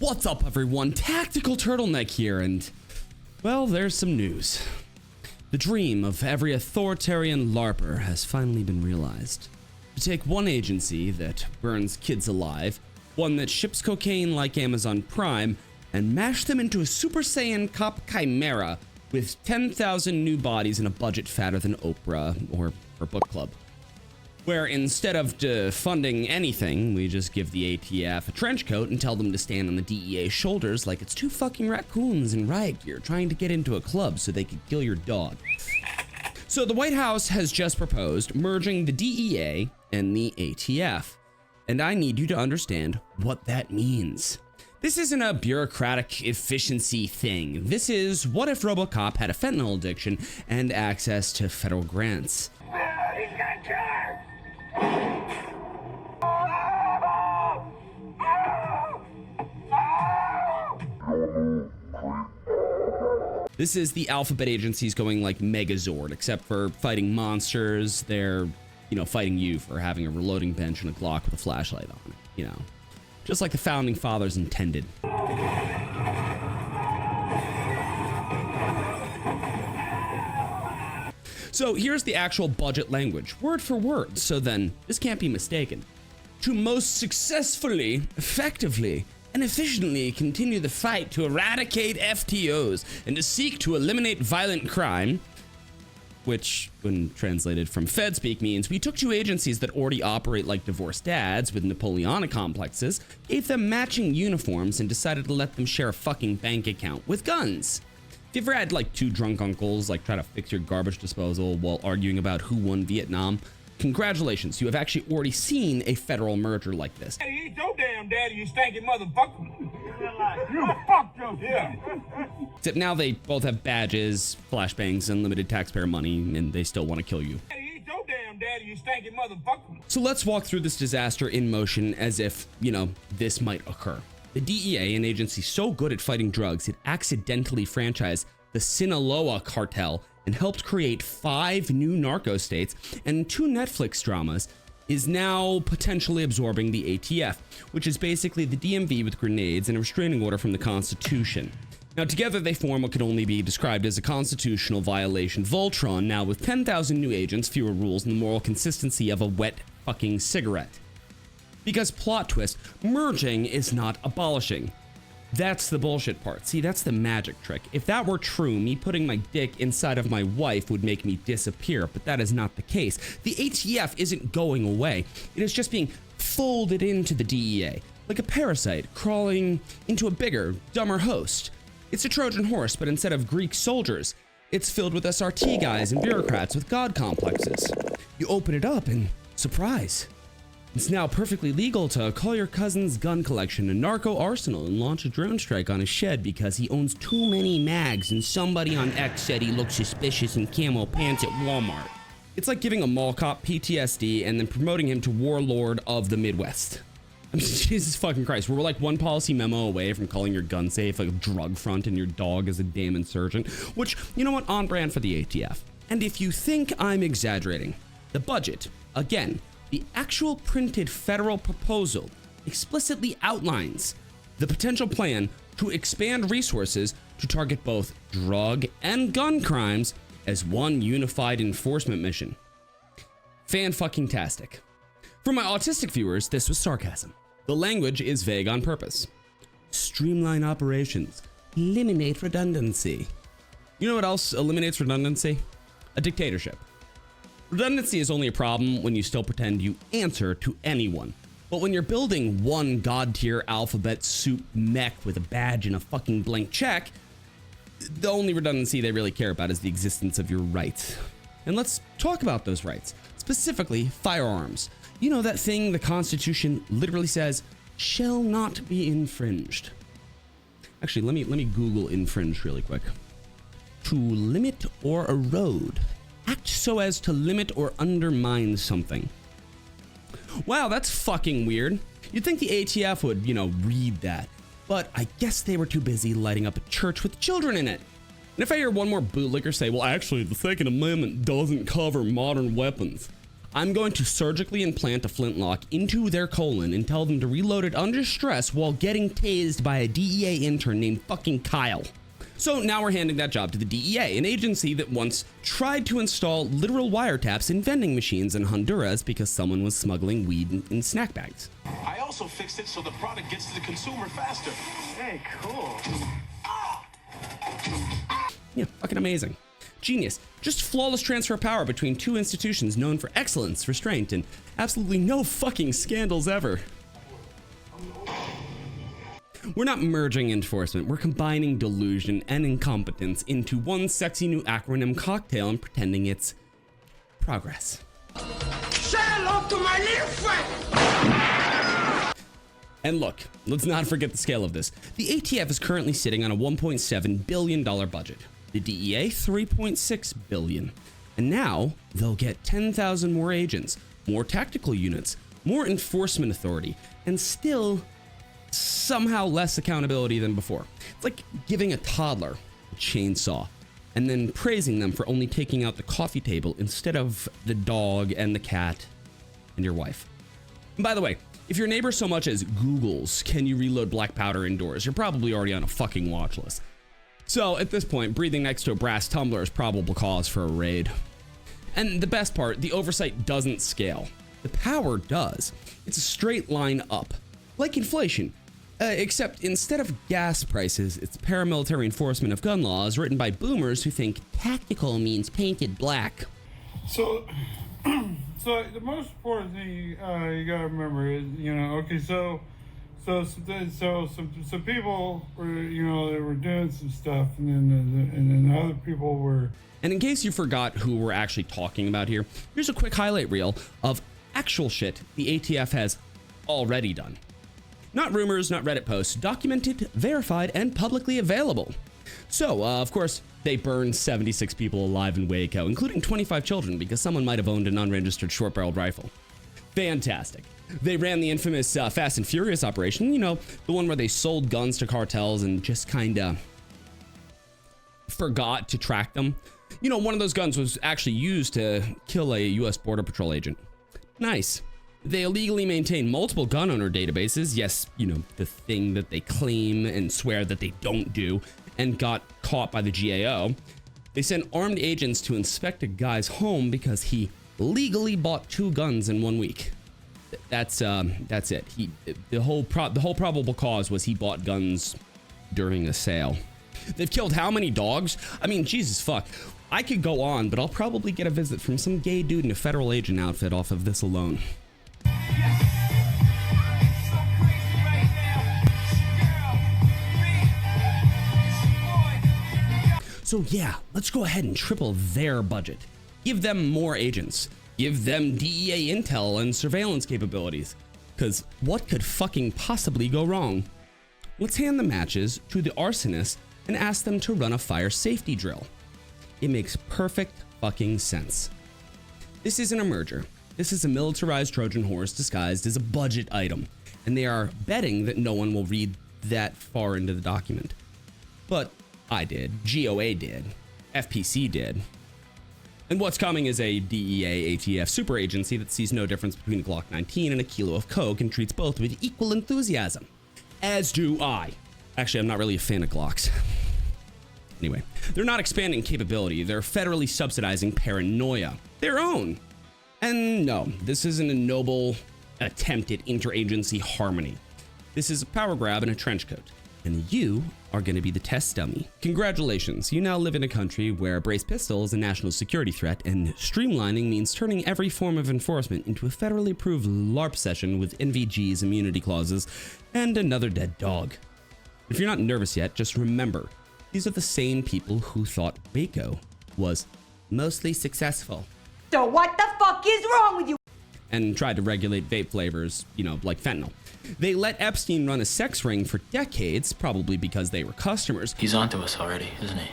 What's up, everyone? Tactical Turtleneck here, and, well, there's some news. The dream of every authoritarian LARPer has finally been realized. To take one agency that burns kids alive, one that ships cocaine like Amazon Prime, and mash them into a Super Saiyan cop chimera with 10,000 new bodies and a budget fatter than Oprah or her book club. Where instead of funding anything, we just give the ATF a trench coat and tell them to stand on the DEA shoulders like it's two fucking raccoons in riot gear trying to get into a club so they could kill your dog. So the White House has just proposed merging the DEA and the ATF, and I need you to understand what that means. This isn't a bureaucratic efficiency thing. This is, what if RoboCop had a fentanyl addiction and access to federal grants? He's gonna kill her! This is the alphabet agencies going like Megazord, except for fighting monsters. They're, fighting you for having a reloading bench and a Glock with a flashlight on it, just like the founding fathers intended. So here's the actual budget language, word for word, so then this can't be mistaken. To most successfully, effectively, and efficiently continue the fight to eradicate FTOs and to seek to eliminate violent crime, which, when translated from Fed speak, means we took two agencies that already operate like divorced dads with Napoleonic complexes, gave them matching uniforms, and decided to let them share a fucking bank account with guns. If you ever had like two drunk uncles like try to fix your garbage disposal while arguing about who won Vietnam, congratulations, you have actually already seen a federal merger like this. Hey, eat your damn daddy, you stanky motherfucker. You fucked yourself. Yeah. Except now they both have badges, flashbangs, unlimited taxpayer money, and they still want to kill you. Hey, eat your damn daddy, you stanky motherfucker. So let's walk through this disaster in motion as if, this might occur. The DEA, an agency so good at fighting drugs, it accidentally franchised the Sinaloa cartel and helped create 5 new narco states and 2 Netflix dramas, is now potentially absorbing the ATF, which is basically the DMV with grenades and a restraining order from the Constitution. Now together they form what can only be described as a constitutional violation Voltron, now with 10,000 new agents, fewer rules, and the moral consistency of a wet fucking cigarette. Because plot twist, merging is not abolishing. That's the bullshit part. See, that's the magic trick. If that were true, me putting my dick inside of my wife would make me disappear, but that is not the case. The ATF isn't going away. It is just being folded into the DEA, like a parasite crawling into a bigger, dumber host. It's a Trojan horse, but instead of Greek soldiers, it's filled with SRT guys and bureaucrats with god complexes. You open it up and surprise. It's now perfectly legal to call your cousin's gun collection a narco arsenal and launch a drone strike on his shed because he owns too many mags and somebody on X said he looked suspicious in camo pants at Walmart. It's like giving a mall cop PTSD and then promoting him to warlord of the Midwest. Jesus fucking Christ, we're like one policy memo away from calling your gun safe like a drug front and your dog is a damn insurgent, which, on brand for the ATF. And if you think I'm exaggerating, the budget, again, the actual printed federal proposal explicitly outlines the potential plan to expand resources to target both drug and gun crimes as one unified enforcement mission. Fan-fucking-tastic. For my autistic viewers, this was sarcasm. The language is vague on purpose. Streamline operations. Eliminate redundancy. You know what else eliminates redundancy? A dictatorship. Redundancy is only a problem when you still pretend you answer to anyone. But when you're building one god-tier alphabet soup mech with a badge and a fucking blank check, the only redundancy they really care about is the existence of your rights. And let's talk about those rights, specifically firearms. You know that thing the Constitution literally says, shall not be infringed. Actually, let me Google infringe really quick. To limit or erode. Act so as to limit or undermine something. Wow, that's fucking weird. You'd think the ATF would, read that. But I guess they were too busy lighting up a church with children in it. And if I hear one more bootlicker say, well, actually, the Second Amendment doesn't cover modern weapons, I'm going to surgically implant a flintlock into their colon and tell them to reload it under stress while getting tased by a DEA intern named fucking Kyle. So now we're handing that job to the DEA, an agency that once tried to install literal wiretaps in vending machines in Honduras because someone was smuggling weed in snack bags. I also fixed it so the product gets to the consumer faster. Hey, cool. Yeah, fucking amazing. Genius. Just flawless transfer of power between two institutions known for excellence, restraint, and absolutely no fucking scandals ever. We're not merging enforcement, we're combining delusion and incompetence into one sexy new acronym cocktail and pretending it's progress. Say hello to my little friend! And look, let's not forget the scale of this. The ATF is currently sitting on a $1.7 billion budget. The DEA, $3.6 billion. And now they'll get 10,000 more agents, more tactical units, more enforcement authority, and still somehow less accountability than before. It's like giving a toddler a chainsaw and then praising them for only taking out the coffee table instead of the dog and the cat and your wife. And by the way, if your neighbor so much as Googles, can you reload black powder indoors, you're probably already on a fucking watch list. So at this point, breathing next to a brass tumbler is probable cause for a raid. And the best part, the oversight doesn't scale. The power does. It's a straight line up, like inflation. Except instead of gas prices, it's paramilitary enforcement of gun laws written by boomers who think tactical means painted black. So, so the most important thing you gotta remember is, okay, so some people were, they were doing some stuff, and then other people were. And in case you forgot who we're actually talking about here, here's a quick highlight reel of actual shit the ATF has already done. Not rumors, not Reddit posts, documented, verified, and publicly available. So, of course, they burned 76 people alive in Waco, including 25 children because someone might have owned an unregistered short-barreled rifle. Fantastic. They ran the infamous Fast and Furious operation, the one where they sold guns to cartels and just kinda forgot to track them. One of those guns was actually used to kill a US Border Patrol agent. Nice. They illegally maintain multiple gun owner databases. Yes, the thing that they claim and swear that they don't do, and got caught by the GAO. They sent armed agents to inspect a guy's home because he legally bought 2 guns in 1 week. That's it. The whole probable cause was he bought guns during a sale. They've killed how many dogs? I mean, Jesus fuck. I could go on, but I'll probably get a visit from some gay dude in a federal agent outfit off of this alone. So yeah, let's go ahead and triple their budget. Give them more agents. Give them DEA intel and surveillance capabilities. Cause what could fucking possibly go wrong? Let's hand the matches to the arsonists and ask them to run a fire safety drill. It makes perfect fucking sense. This isn't a merger. This is a militarized Trojan horse disguised as a budget item, and they are betting that no one will read that far into the document. But I did, GOA did, FPC did. And what's coming is a DEA ATF super agency that sees no difference between a Glock 19 and a kilo of coke and treats both with equal enthusiasm. As do I. Actually, I'm not really a fan of Glocks. Anyway, they're not expanding capability, they're federally subsidizing paranoia. Their own. And no, this isn't a noble attempt at interagency harmony. This is a power grab and a trench coat. And you are going to be the test dummy. Congratulations, you now live in a country where a brace pistol is a national security threat, and streamlining means turning every form of enforcement into a federally approved LARP session with NVG's immunity clauses and another dead dog. If you're not nervous yet, just remember, these are the same people who thought Waco was mostly successful. So what the fuck is wrong with you? And tried to regulate vape flavors, like fentanyl. They let Epstein run a sex ring for decades, probably because they were customers. He's onto us already, isn't he?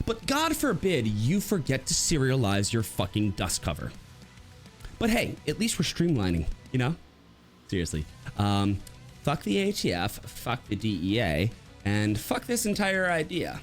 But God forbid you forget to serialize your fucking dust cover. But hey, at least we're streamlining, Seriously. Fuck the ATF, fuck the DEA, and fuck this entire idea.